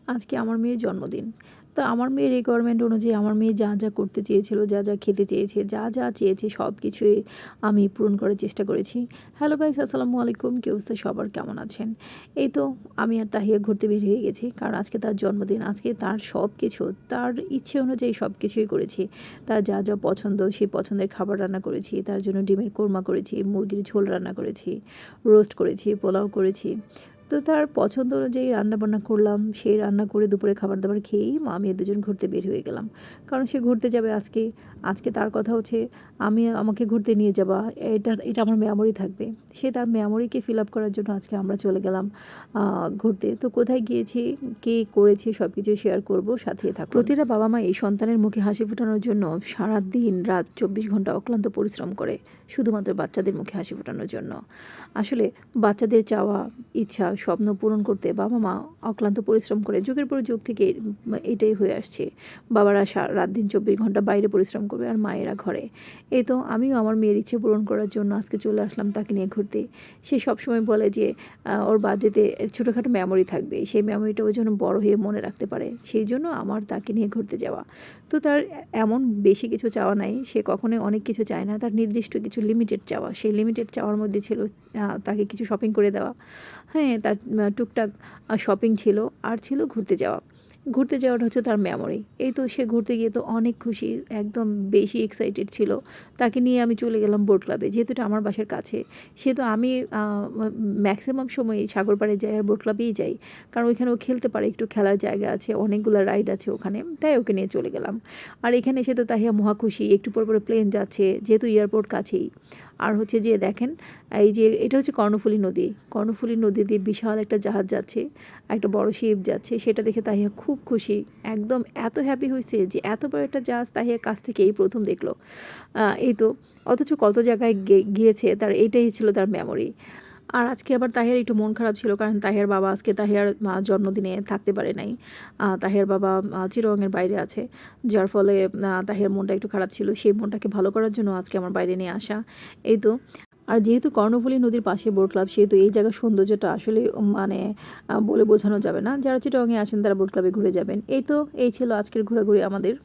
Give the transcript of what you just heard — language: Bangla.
আজকে আমার মেয়ের জন্মদিন। তো আমার মেয়ের রিকোয়ারমেন্ট অনুযায়ী আমার মেয়ে যা, যা করতে চেয়েছিল, যা, যা খেতে চেয়েছে, যা, যা চেয়েছে সব কিছুই আমি পূরণ করার চেষ্টা করেছি। হ্যালো গাইস, আসসালামু আলাইকুম। কি অবস্থা সবার, কেমন আছেন? এই তো আমি আর তাহিয়া ঘুরতে বের হয়ে গেছি। কারণ আজকে তার জন্মদিন। আজকে তার সব কিছু, তার ইচ্ছে অনুযায়ী সব কিছুই করেছি। তার যা, যা পছন্দ সেই পছন্দের খাবার রান্না করেছি। তার জন্য ডিমের কোরমা করেছি, মুরগির ঝোল রান্না করেছি, রোস্ট করেছি, পোলাও করেছি। তো তার পছন্দ অনুযায়ী রান্নাবান্না করলাম। সেই রান্না করে দুপুরে খাবার-দাবার খেয়েই আমি দুজন ঘুরতে বের হয়ে গেলাম। কারণ সে ঘুরতে যাবে আজকে। আজকে তার কথা হচ্ছে আমাকে ঘুরতে নিয়ে যাবা। এটা আমার মেমোরি থাকবে। সে তার মেমোরিকে ফিল আপ করার জন্য আজকে আমরা চলে গেলাম ঘুরতে। তো কোথায় গিয়েছি, কে করেছি সব কিছু শেয়ার করব, সাথে থাকুন। প্রতিটা বাবা-মা এই সন্তানের মুখে হাসি ফোটানোর জন্য সারাদিন রাত 24 ঘন্টা অক্লান্ত পরিশ্রম করে শুধুমাত্র বাচ্চাদের মুখে হাসি ফোটানোর জন্য। আসলে বাচ্চাদের চাওয়া, ইচ্ছা, স্বপ্ন পূরণ করতে বাবা-মা অক্লান্ত পরিশ্রম করে। যুগের পর যুগ থেকে এটাই হয়ে আসছে। বাবারা রাত দিন 24 ঘন্টা বাইরে পরিশ্রম করবে আর মায়েরা ঘরে। এই তো আমিও আমার মেয়ের ইচ্ছে পূরণ করার জন্য আজকে চলে আসলাম তাকে নিয়ে ঘুরতে। সে সবসময় বলে যে ওর বার্থডেতে ছোটোখাটো মেমোরি থাকবে। সেই মেমোরিটা ও যেন বড় হয়ে মনে রাখতে পারে। সেই জন্য আমার তাকে নিয়ে ঘুরতে যাওয়া। তো তার এমন বেশি কিছু চাওয়া নাই। সে কখনোই অনেক কিছু চায় না। তার নির্দিষ্ট কিছু লিমিটেড চাওয়া। সেই লিমিটেড চাওয়ার মধ্যে ছিল তাকে কিছু শপিং করে দেওয়া। হ্যাঁ, তার টুকটাক শপিং ছিল, আর ছিল ঘুরতে যাওয়া। ঘুরতে যাওয়াটা হচ্ছে তার মেমোরি। এই তো সে ঘুরতে গিয়ে তো অনেক খুশি, একদম বেশি এক্সাইটেড ছিল। তাকে নিয়ে আমি চলে গেলাম বোট ক্লাবে। যেহেতু এটা আমার বাসার কাছে, সেহেতু আমি ম্যাক্সিমাম সময়ই সাগর পাড়ে যাই আর বোট ক্লাবেই যাই। কারণ ওইখানে ও খেলতে পারে, একটু খেলার জায়গা আছে, অনেকগুলো রাইড আছে ওখানে, তাই ওকে নিয়ে চলে গেলাম। আর এখানে এসে তো তাহিয়া মহা খুশি, একটু পর পরে প্লেন যাচ্ছে, যেহেতু এয়ারপোর্ট কাছেই। আর হচ্ছে যে দেখেন, এই যে এটা হচ্ছে কর্ণফুলী নদী। কর্ণফুলী নদী দিয়ে বিশাল একটা জাহাজ যাচ্ছে, একটা বড় শিপ যাচ্ছে। সেটা দেখে তাহিয়া খুব খুশি, একদম এত হ্যাপি হয়েছে যে এত বড় একটা জাহাজ তাহিয়া কাছ থেকে এই প্রথম দেখলো। এই তো, অথচ কত জায়গায় গিয়েছে, তার এইটাই ছিল তার মেমোরি। আর আজকে আবার তাহিয়ার একটু মন খারাপ ছিল, কারণ তাহিয়ার বাবা আজকে তাহিয়ার জন্মদিনে থাকতে পারে নাই। তাহিয়ার বাবা চিরঙের বাইরে আছে, যার ফলে তাহিয়ার মনটা একটু খারাপ ছিল। সেই মনটাকে ভালো করার জন্য আজকে আমার বাইরে নিয়ে আসা। এই তো। আর যেহেতু কর্ণফুলী নদীর পাশে বোট ক্লাব, সেহেতু এই জায়গার সৌন্দর্যটা আসলে মানে বলে বোঝানো যাবে না। যারা চিটংয়ে আসেন তারা বোট ক্লাবে ঘুরে যাবেন। এই তো, এই ছিল আজকের ঘোরাঘুরি আমাদের।